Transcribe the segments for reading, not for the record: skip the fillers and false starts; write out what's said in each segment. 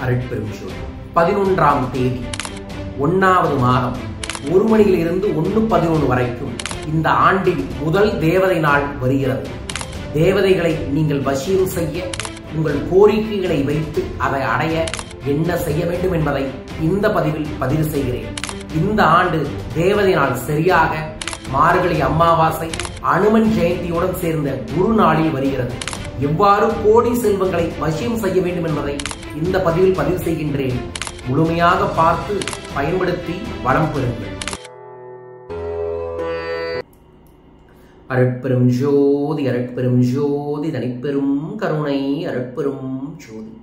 அருட்பெரும் ஜோதி 11ஆம் தேதி 1வது மாதம் 1 மணியிலிருந்து 1:11 வரைக்கும் இந்த ஆண்டின் முதல் தேவதை நாள் வருகிறது. தேவதைகளை நீங்கள் வசியம் செய்ய, உங்கள் கோரிக்கைகளை வைத்து அதை அடைய என்ன செய்ய வேண்டும் என்பதை இந்த பதிவில் பதிவு செய்கிறேன். இந்த ஆண்டு தேவதை நாள் சரியாக மார்கழி அமாவாசை அனுமன் ஜெயந்தியுடன் சேர்ந்த குரு நாளில் வருகிறது. எவ்வாறு கோடி செல்வங்களை வசியம் செய்ய வேண்டும் என்பதை இந்த பதிவில் பதிவு செய்கின்றேன். முழுமையாக பார்த்து பயன்படுத்தி வளம் பெறுங்கள். அருட்பெரும் ஜோதி அருட்பெரும் ஜோதி தனிப்பெரும் கருணை அருட்பெரும் ஜோதி.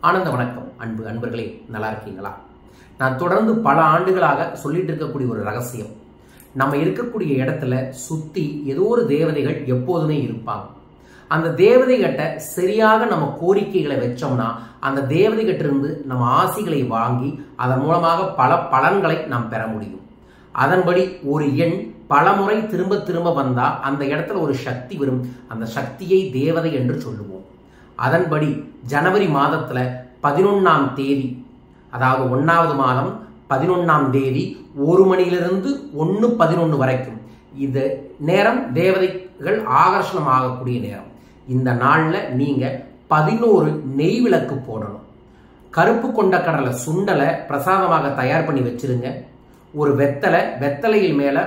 ஆனந்த வணக்கம் அன்பர்களே, நல்லா இருக்கீங்களா? நான் தொடர்ந்து பல ஆண்டுகளாக சொல்லிட்டு இருக்கக்கூடிய ஒரு ரகசியம், நம்ம இருக்கக்கூடிய இடத்துல சுத்தி ஏதோ ஒரு தேவதைகள் எப்போதுமே இருப்பாங்க. அந்த தேவதை கிட்ட சரியாக நம்ம கோரிக்கைகளை வச்சோம்னா அந்த தேவதை கிட்ட இருந்து நம்ம ஆசிகளை வாங்கி அதன் மூலமாக பல பலன்களை நாம் பெற முடியும். அதன்படி ஒரு எண் பல முறை திரும்ப திரும்ப வந்தா அந்த இடத்துல ஒரு சக்தி வரும். அந்த சக்தியை தேவதை என்று சொல்லுவோம். அதன்படி ஜனவரி மாதத்துல 11ஆம் தேதி, அதாவது 1வது மாதம் 11ஆம் தேதி 1 மணியிலிருந்து 1:11 வரைக்கும் இந்த நேரம் தேவதைகள் ஆகர்ஷணம் ஆகக்கூடிய நேரம். இந்த நாள்ல நீங்க 11 நெய் விளக்கு போடணும். கருப்பு கொண்ட கடலை சுண்டலை பிரசாதமாக தயார் பண்ணி வச்சிருங்க. ஒரு வெத்தலையில் மேல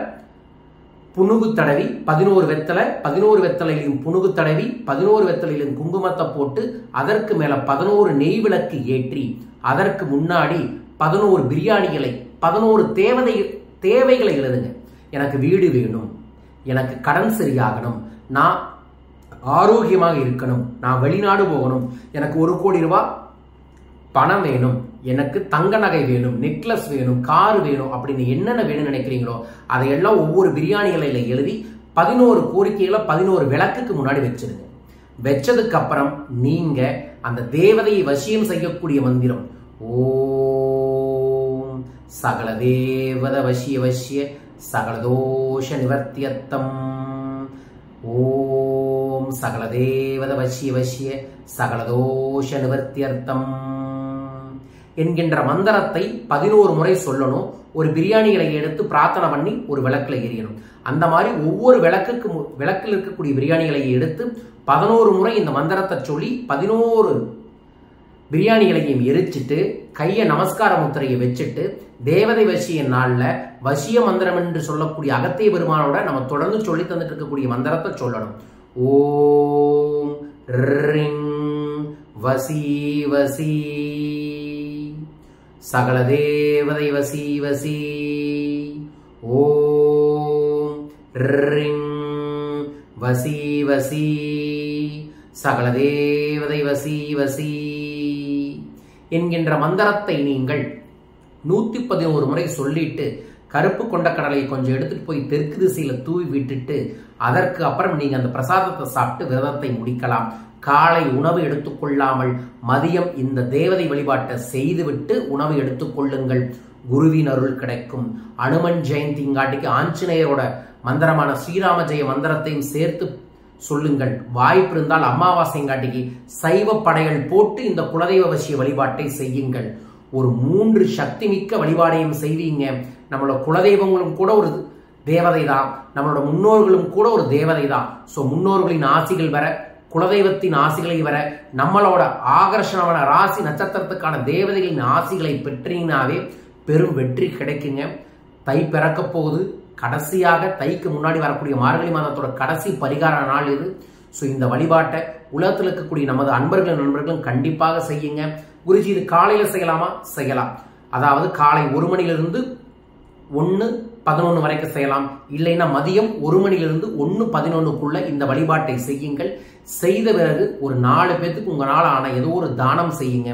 புனுகு தடவி 11 வெத்தலை, 11 வெத்தலையிலும் புனுகு தடவி 11 வெத்தலையிலும் குங்குமத்தை போட்டு அதற்கு மேல 11 நெய் விளக்கு ஏற்றி அதற்கு முன்னாடி 11 பிரியாணிகளை 11 தேவைகளை எழுதுங்க. எனக்கு வீடு வேணும், எனக்கு கடன் சரியாகணும், நான் ஆரோக்கியமாக இருக்கணும், நான் வெளிநாடு போகணும், எனக்கு 1 கோடி ரூபாய் பணம் வேணும், எனக்கு தங்க நகை வேணும், நெக்லஸ் வேணும், கார் வேணும் அப்படின்னு என்னென்ன வேணும்னு நினைக்கிறீங்களோ அதையெல்லாம் ஒவ்வொரு பிரியாணிகளை எழுதி 11 கோரிக்கைகளை 11 விளக்குக்கு முன்னாடி வச்சிருங்க. வச்சதுக்கு அப்புறம் நீங்க அந்த தேவதையை வசியம் செய்யக்கூடிய மந்திரம் ஓம் சகல தேவத வசிய வசிய சகலதோஷ நிவர்த்தியத்தம், ஓம் சகல தேவத வசிய வசிய சகலதோஷ நிவர்த்தியர்த்தம் என்கின்ற மந்திரத்தை 11 முறை சொல்லணும். ஒரு பிரியாணிகளை எடுத்து பிரார்த்தனை பண்ணி ஒரு விளக்குல எரியணும். அந்த மாதிரி ஒவ்வொரு விளக்கில் இருக்கக்கூடிய பிரியாணிகளை எடுத்து 11 முறை இந்த மந்திரத்தை சொல்லி 11 பிரியாணிகளையும் எரிச்சிட்டு கையை நமஸ்கார முத்திரையை வச்சுட்டு தேவதை வசிய நாள்ல வசிய மந்திரம் என்று சொல்லக்கூடிய அகத்திய பெருமானோட நம்ம தொடர்ந்து சொல்லி தந்துட்டு இருக்கக்கூடிய மந்திரத்தை சொல்லணும். ஓம் ரிங் வசி வசி சகல தேவதை வசி வசி, ஓம் ரிங் வசி வசி சகல தேவதை வசி வசி என்கின்ற மந்திரத்தை நீங்கள் 111 முறை சொல்லிட்டு கருப்பு கொண்ட கடலை கொஞ்சம் எடுத்துட்டு போய் தெற்கு திசையில தூவி விட்டுட்டு அதற்கு அப்புறம் நீங்க அந்த பிரசாதத்தை சாப்பிட்டு விரதத்தை முடிக்கலாம். காலை உணவு எடுத்துக்கொள்ளாமல் மதியம் இந்த தேவதை வழிபாட்டை செய்துவிட்டு உணவு எடுத்துக்கொள்ளுங்கள். குருவின் அருள் கிடைக்கும். அனுமன் ஜெயந்திங்காட்டிக்கு ஆஞ்சநேயரோட மந்திரமான ஸ்ரீராம ஜெய மந்திரத்தையும் சேர்த்து சொல்லுங்கள். வாய்ப்பு இருந்தால் அமாவாசைங்காட்டிக்கு சைவ படைகள் போட்டு இந்த குலதெய்வ வசிய வழிபாட்டை செய்யுங்கள். ஒரு 3 சக்தி மிக்க வழிபாடையும் செய்வீங்க. நம்மளோட குலதெய்வங்களும் கூட ஒரு தேவதை தான், நம்மளோட முன்னோர்களும் கூட ஒரு தேவதை தான். ஸோ முன்னோர்களின் ஆசிகள் வர, குலதெய்வத்தின் ஆசிகளை வர, நம்மளோட ஆகர்ஷணமான ராசி நட்சத்திரத்துக்கான தேவதைகளின் ஆசிகளை பெற்றீங்கன்னாவே பெரும் வெற்றி கிடைக்குங்க. தை பிறக்க போகுது. கடைசியாக தைக்கு முன்னாடி வரக்கூடிய மார்கழி மாதத்தோட கடைசி பரிகார நாள் இது. ஸோ இந்த வழிபாட்டை உலகத்தில் இருக்கக்கூடிய நமது நண்பர்களும் கண்டிப்பாக செய்யுங்க. குருஜி, இது காலையில செய்யலாமா? செய்யலாம். அதாவது காலை 1 மணியிலிருந்து 1:11 வரைக்கும் செய்யலாம். இல்லைன்னா மதியம் 1 மணியிலிருந்து 1:11க்குள்ள இந்த வழிபாட்டை செய்யுங்கள். செய்த பிறகு ஒரு 4 பேத்துக்கு உங்களால ஆன ஏதோ ஒரு தானம் செய்யுங்க.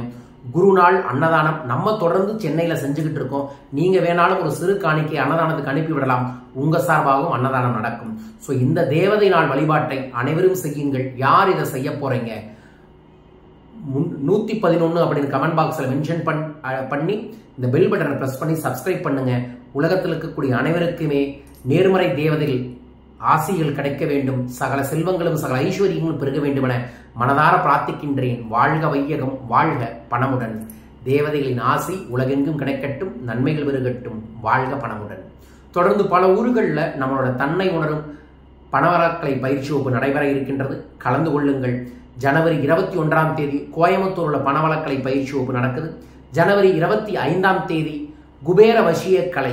குரு நாள் அன்னதானம் நம்ம தொடர்ந்து சென்னையில செஞ்சுக்கிட்டு இருக்கோம். நீங்க வேணாலும் ஒரு சிறு காணிக்கை அன்னதானத்துக்கு அனுப்பி விடலாம். உங்க சார்பாகவும் அன்னதானம் நடக்கும். ஸோ இந்த தேவதை நாள் வழிபாட்டை அனைவரும் செய்யுங்கள். யார் இதை செய்ய போறீங்க? 111 அப்படின்னு கமெண்ட் பாக்ஸ்ல மென்ஷன் பண்ணி இந்த பெல் பட்டனை பிரஸ் பண்ணி சப்ஸ்கிரைப் பண்ணுங்க. உலகத்தில் இருக்கக்கூடிய அனைவருக்குமே நேர்மறை தேவதைகள் ஆசிகள் கிடைக்க வேண்டும், சகல செல்வங்களும் சகல ஐஸ்வர்யங்களும் பெருக வேண்டும் என மனதார பிரார்த்திக்கின்றேன். வாழ்க வையகம், வாழ்க பணமுடன். தேவதைகளின் ஆசி உலகெங்கும் கிடைக்கட்டும், நன்மைகள் பெருகட்டும், வாழ்க பணமுடன். தொடர்ந்து பல ஊர்களில் நம்மளோட தன்னை உணரும் பணவரக்கலை பயிற்சி வகுப்பு நடைபெற இருக்கின்றது. கலந்து கொள்ளுங்கள். ஜனவரி 21 கோயம்புத்தூர்ல பணவளக்கலை பயிற்சி வகுப்பு நடக்குது. ஜனவரி 25 குபேர வசிய கலை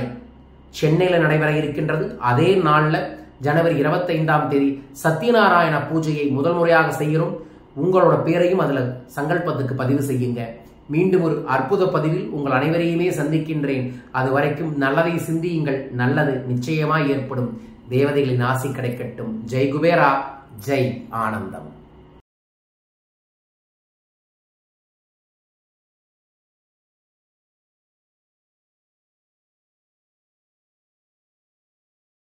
சென்னையில் நடைபெற இருக்கின்றது. அதே நாளில் ஜனவரி 25 சத்யநாராயண பூஜையை முதல் முறையாக செய்கிறோம். உங்களோட பேரையும் அதில் சங்கல்பத்துக்கு பதிவு செய்யுங்க. மீண்டும் ஒரு அற்புத பதிவில் உங்கள் அனைவரையுமே சந்திக்கின்றேன். அது வரைக்கும் நல்லதை சிந்தியுங்கள். நல்லது நிச்சயமாய் ஏற்படும். தேவதைகளின் ஆசி கிடைக்கட்டும். ஜெய் குபேரா, ஜெய் ஆனந்தம்.